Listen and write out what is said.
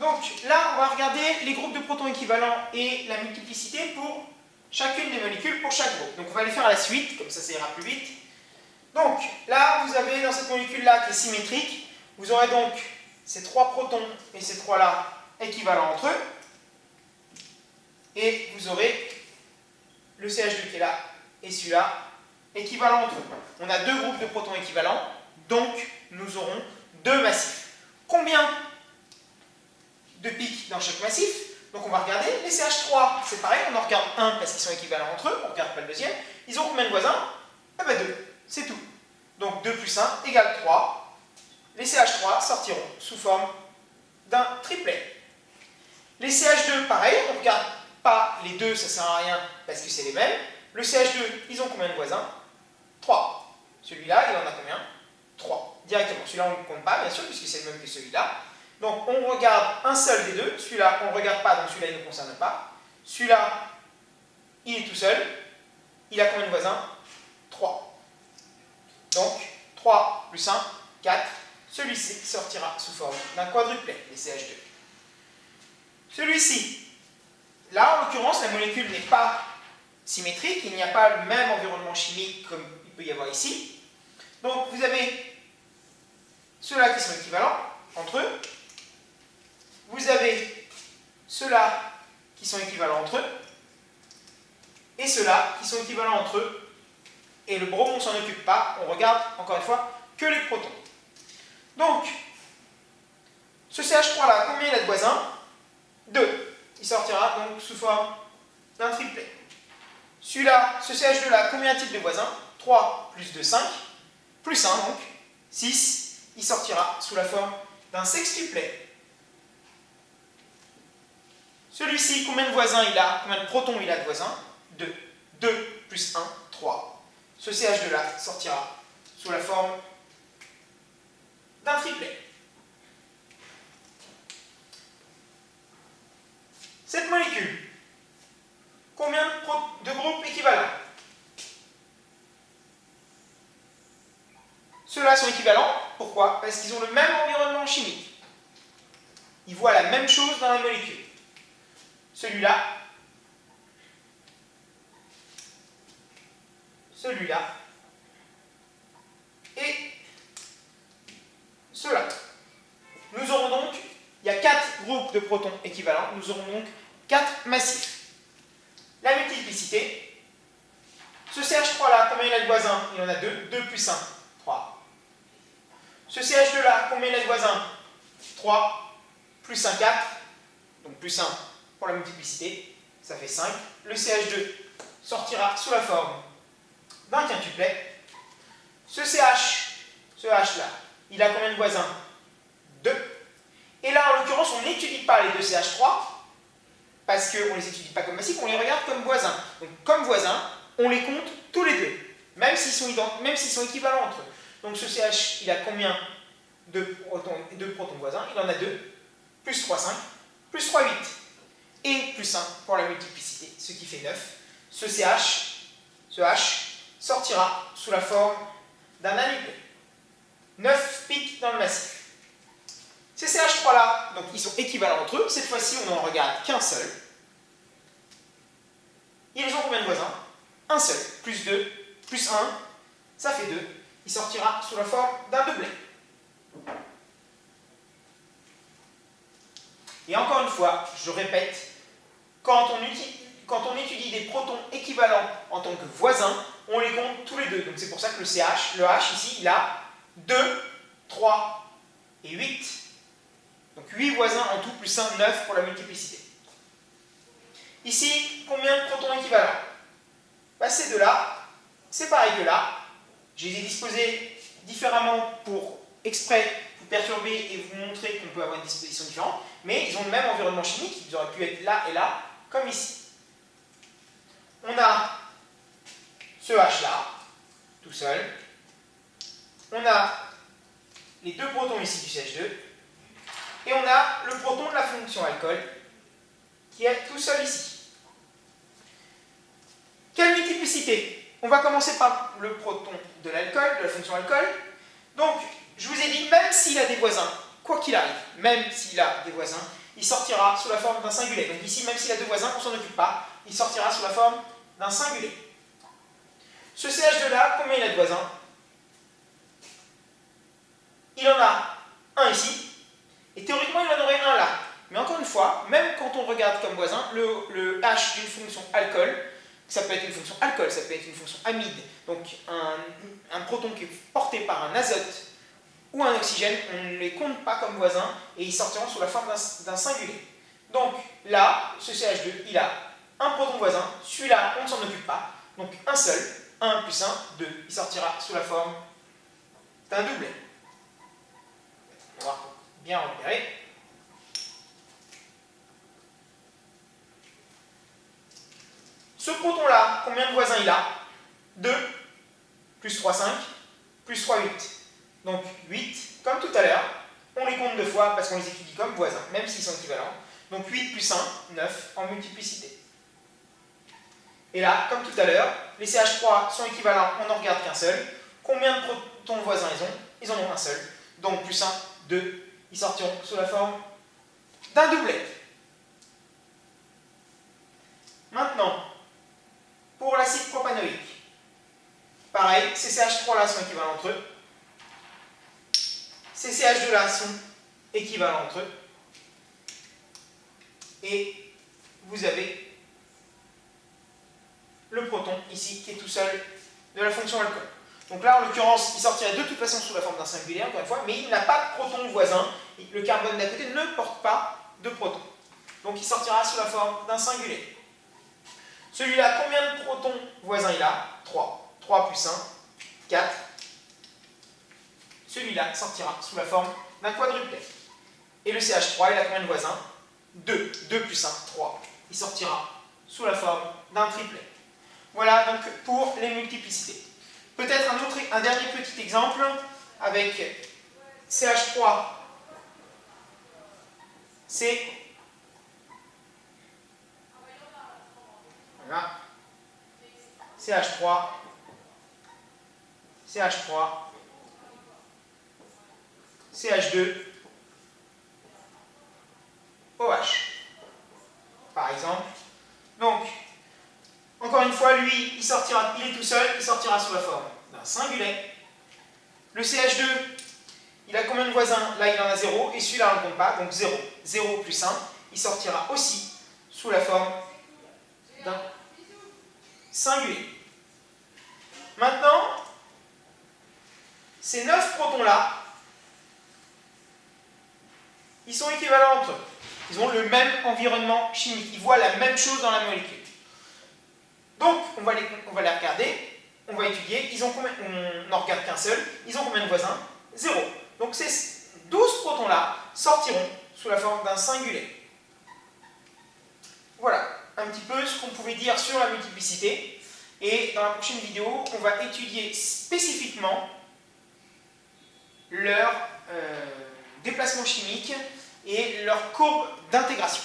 Donc là, on va regarder les groupes de protons équivalents et la multiplicité pour chacune des molécules pour chaque groupe. Donc on va les faire à la suite, comme ça ira plus vite. Donc là, vous avez dans cette molécule-là qui est symétrique, vous aurez donc ces 3 protons et ces 3-là équivalents entre eux. Et vous aurez le CH2 qui est là et celui-là équivalents entre eux. On a 2 groupes de protons équivalents, donc nous aurons 2 massifs. Combien de pics dans chaque massif? Donc on va regarder les CH3, c'est pareil, on en regarde un parce qu'ils sont équivalents entre eux, on ne regarde pas le deuxième. Ils ont combien de voisins? Ah ben 2, c'est tout. Donc 2 plus 1 égale 3. Les CH3 sortiront sous forme d'un triplet. Les CH2, pareil, on ne regarde pas les deux, ça ne sert à rien parce que c'est les mêmes. Le CH2, ils ont combien de voisins? 3. Celui-là, il en a combien? 3. Directement. Celui-là, on ne le compte pas, bien sûr, puisque c'est le même que celui-là. Donc, on regarde un seul des deux. Celui-là, on ne regarde pas, donc celui-là, il ne nous concerne pas. Celui-là, il est tout seul. Il a combien de voisins? 3. Donc, 3 plus 1, 4. Celui-ci sortira sous forme d'un quadruplet, les CH2. Celui-ci, là, en l'occurrence, la molécule n'est pas symétrique. Il n'y a pas le même environnement chimique comme il peut y avoir ici. Donc, vous avez ceux-là qui sont équivalents entre eux. Vous avez ceux-là qui sont équivalents entre eux. Et ceux-là qui sont équivalents entre eux. Et le bromure, on ne s'en occupe pas. On regarde, encore une fois, que les protons. Donc, ce CH3-là, combien il a de voisins? 2. Il sortira donc sous forme d'un triplet. Celui-là, ce CH2-là, combien a-t-il de voisins? 3 plus 2, 5. Plus 1, donc 6. Il sortira sous la forme d'un sextuplet. Celui-ci, combien de voisins il a? Combien de protons il a de voisins? 2. 2 plus 1, 3. Ce CH2-là sortira sous la forme d'un triplet. Cette molécule, combien de groupes équivalents? Ceux-là sont équivalents. Pourquoi? Parce qu'ils ont le même environnement chimique. Ils voient la même chose dans la molécule. Celui-là, celui-là et ceux-là. Nous aurons donc, il y a 4 groupes de protons équivalents, nous aurons donc 4 massifs. La multiplicité, ce CH3-là, combien il a de voisins? Il en a 2, 2 plus 1, 3. Ce CH2-là, combien il a de voisins? 3, plus 1, 4, donc plus 1 pour la multiplicité, ça fait 5. Le CH2 sortira sous la forme d'un quintuplet. Ce H là, il a combien de voisins? 2. Et là, en l'occurrence, on n'étudie pas les deux CH3, parce qu'on ne les étudie pas comme massifs, on les regarde comme voisins. Donc, comme voisins, on les compte tous les deux, même s'ils sont équivalents entre eux. Donc, ce CH, il a combien de protons voisins? Il en a 2, plus 3, 5, plus 3, 8. Et plus 1 pour la multiplicité, ce qui fait 9. Ce H, sortira sous la forme d'un anucléo. 9 pics dans le massif. Ces CH3-là, donc ils sont équivalents entre eux. Cette fois-ci, on n'en regarde qu'un seul. Ils ont combien de voisins? Un seul. Plus 2, plus 1, ça fait 2. Il sortira sous la forme d'un doublet. Et encore une fois, je répète, quand on étudie des protons équivalents en tant que voisins, on les compte tous les deux. Donc c'est pour ça que le H ici, il a 2, 3 et 8. Donc 8 voisins en tout, plus 1, 9 pour la multiplicité. Ici, combien de protons équivalents? Bah, ces deux-là, c'est pareil que là. Je les ai disposés différemment pour exprès vous perturber et vous montrer qu'on peut avoir une disposition différente, mais ils ont le même environnement chimique, ils auraient pu être là et là, comme ici. On a ce H là, tout seul. On a les deux protons ici du CH2. Et on a le proton de la fonction alcool qui est tout seul ici. Quelle multiplicité? On va commencer par le proton de l'alcool, de la fonction alcool. Donc, je vous ai dit, même s'il a des voisins, quoi qu'il arrive, même s'il a des voisins, il sortira sous la forme d'un singulier. Donc ici, même s'il a deux voisins, on ne s'en occupe pas, il sortira sous la forme d'un singulier. Ce CH2-là, combien il a de voisins? Il en a un ici, et théoriquement, il en aurait un là. Mais encore une fois, même quand on regarde comme voisin, le H d'une fonction alcool, ça peut être une fonction alcool, ça peut être une fonction amide, donc un proton qui est porté par un azote ou un oxygène, on ne les compte pas comme voisins et ils sortiront sous la forme d'un singulier. Donc là, ce CH2, il a un proton voisin, celui-là, on ne s'en occupe pas, donc un seul, 1 plus 1, 2, il sortira sous la forme d'un doublet. On va bien repérer. Ce proton-là, combien de voisins il a? 2, plus 3, 5, plus 3, 8. Donc 8, comme tout à l'heure, on les compte deux fois parce qu'on les étudie comme voisins, même s'ils sont équivalents. Donc 8 plus 1, 9 en multiplicité. Et là, comme tout à l'heure, les CH3 sont équivalents, on n'en regarde qu'un seul. Combien de protons voisins ils ont? Ils en ont un seul. Donc plus 1, 2, ils sortiront sous la forme d'un doublet. Maintenant, pour l'acide propanoïque, pareil, ces CH3-là sont équivalents entre eux. Ces CH2-là sont équivalents entre eux. Et vous avez le proton ici qui est tout seul de la fonction alcool. Donc là, en l'occurrence, il sortirait de toute façon sous la forme d'un singulier, encore une fois, mais il n'a pas de proton voisin. Le carbone d'à côté ne porte pas de proton. Donc il sortira sous la forme d'un singulier. Celui-là, combien de protons voisins il a? 3. 3 plus 1, 4. Celui-là sortira sous la forme d'un quadruplet. Et le CH3, il a combien de voisins? 2. 2 plus 1, 3. Il sortira sous la forme d'un triplet. Voilà donc pour les multiplicités. Peut-être un dernier petit exemple avec CH3, C. Voilà. CH3, CH3, CH2, OH. Par exemple. Donc, encore une fois, lui, il est tout seul, il sortira sous la forme d'un singulier. Le CH2, il a combien de voisins? Là, il en a 0, et celui-là, on ne compte pas, donc 0. 0 plus 1, il sortira aussi sous la forme d'un singulier. Maintenant, ces 9 protons-là, ils sont équivalents entre eux. Ils ont le même environnement chimique, ils voient la même chose dans la molécule. Donc, on va les regarder, on va étudier, on n'en regarde qu'un seul, ils ont combien de voisins? 0. Donc ces 12 protons-là sortiront sous la forme d'un singulier. Voilà un petit peu ce qu'on pouvait dire sur la multiplicité. Et dans la prochaine vidéo, on va étudier spécifiquement leur déplacement chimique et leur courbe d'intégration.